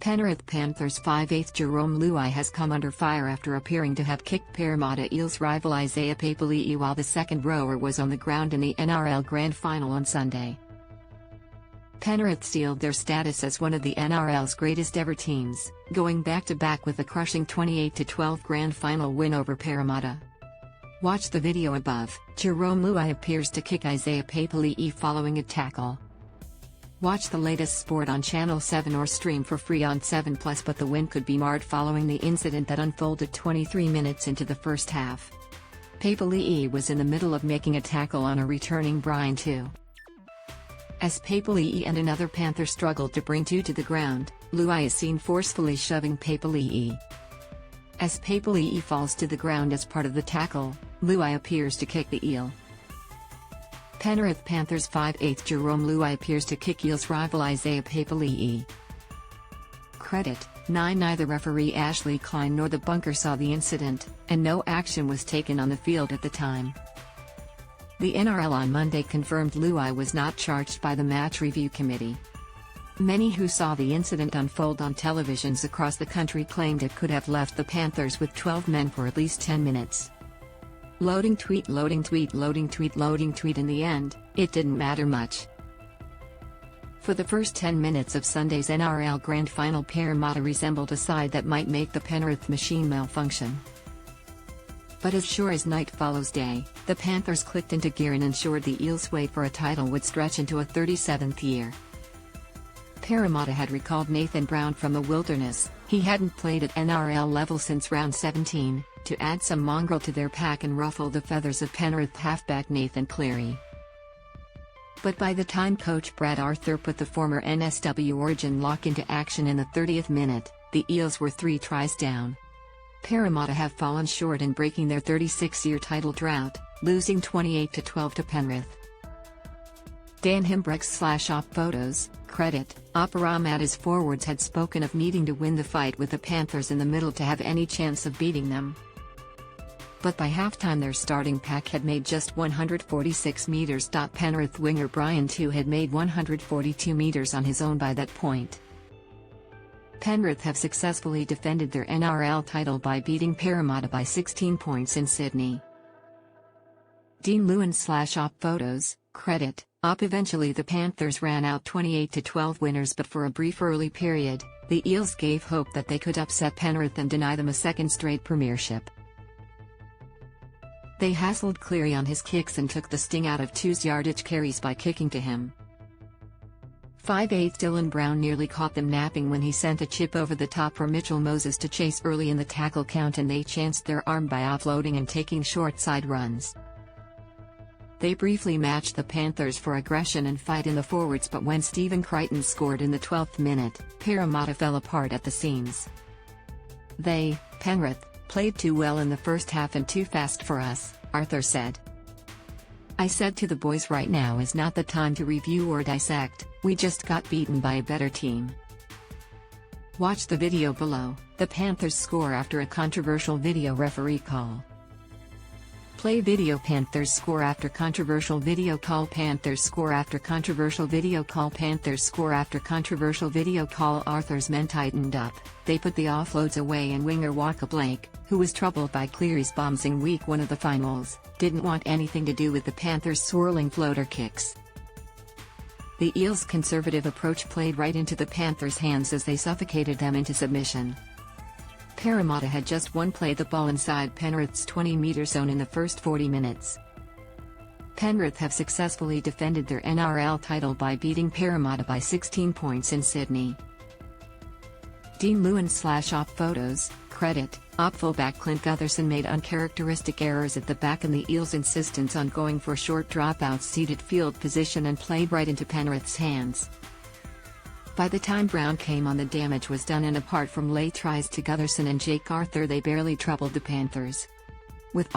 Penrith Panthers 5/8 Jarome Luai has come under fire after appearing to have kicked Parramatta Eels rival Isaiah Papali'i while the second rower was on the ground in the NRL Grand Final on Sunday. Penrith sealed their status as one of the NRL's greatest ever teams, going back-to-back with a crushing 28-12 Grand Final win over Parramatta. Watch the video above. Jarome Luai appears to kick Isaiah Papali'i following a tackle. Watch the latest sport on Channel 7 or stream for free on 7+, but the win could be marred following the incident that unfolded 23 minutes into the first half. Papali'i was in the middle of making a tackle on a returning Brian 2. As Papali'i and another Panther struggled to bring two to the ground, Luai is seen forcefully shoving Papali'i. As Papali'i falls to the ground as part of the tackle, Luai appears to kick the eel. Penrith Panthers 5/8 Jarome Luai appears to kick Eels rival Isaiah Papali'i. Credit: 9 Neither referee Ashley Klein nor the bunker saw the incident, and no action was taken on the field at the time. The NRL on Monday confirmed Luai was not charged by the match review committee. Many who saw the incident unfold on televisions across the country claimed it could have left the Panthers with 12 men for at least 10 minutes. Loading tweet, loading tweet, loading tweet, loading tweet. In the end, it didn't matter much. For the first 10 minutes of Sunday's NRL Grand Final, Parramatta resembled a side that might make the Penrith machine malfunction. But as sure as night follows day, the Panthers clicked into gear and ensured the Eels' wait for a title would stretch into a 37th year. Parramatta had recalled Nathan Brown from the wilderness. He hadn't played at NRL level since round 17, to add some mongrel to their pack and ruffle the feathers of Penrith halfback Nathan Cleary. But by the time coach Brad Arthur put the former NSW Origin lock into action in the 30th minute, the Eels were 3 tries down. Parramatta have fallen short in breaking their 36-year title drought, losing 28-12 to Penrith. Dan Himbrex/op photos, credit: Parramatta's forwards had spoken of needing to win the fight with the Panthers in the middle to have any chance of beating them. But by halftime their starting pack had made just 146 meters. Penrith winger Brian 2 had made 142 meters on his own by that point. Penrith have successfully defended their NRL title by beating Parramatta by 16 points in Sydney. Dean Lewin/op photos, credit: Eventually the Panthers ran out 28-12 winners, but for a brief early period, the Eels gave hope that they could upset Penrith and deny them a second straight premiership. They hassled Cleary on his kicks and took the sting out of 2's yardage carries by kicking to him. 5/8 Dylan Brown nearly caught them napping when he sent a chip over the top for Mitchell Moses to chase early in the tackle count, and they chanced their arm by offloading and taking short side runs. They briefly matched the Panthers for aggression and fight in the forwards, but when Stephen Crichton scored in the 12th minute, Parramatta fell apart at the seams. They, Penrith, played too well in the first half and too fast for us, Arthur said. I said to the boys, right now is not the time to review or dissect, we just got beaten by a better team. Watch the video below. The Panthers score after a controversial video referee call. Play video. Panthers score after controversial video call. Panthers score after controversial video call. Panthers score after controversial video call. Arthur's men tightened up. They put the offloads away, and winger Walker Blake, who was troubled by Cleary's bombs in week 1 of the finals, didn't want anything to do with the Panthers' swirling floater kicks. The Eels' conservative approach played right into the Panthers' hands as they suffocated them into submission. Parramatta had just played the ball inside Penrith's 20-meter zone in the first 40 minutes. Penrith have successfully defended their NRL title by beating Parramatta by 16 points in Sydney. Dean Lewin/op photos, credit: fullback Clint Gutherson made uncharacteristic errors at the back, and the Eels' insistence on going for short dropouts ceded field position and played right into Penrith's hands. By the time Brown came on, the damage was done, and apart from late tries to Gutherson and Jake Arthur, they barely troubled the Panthers. With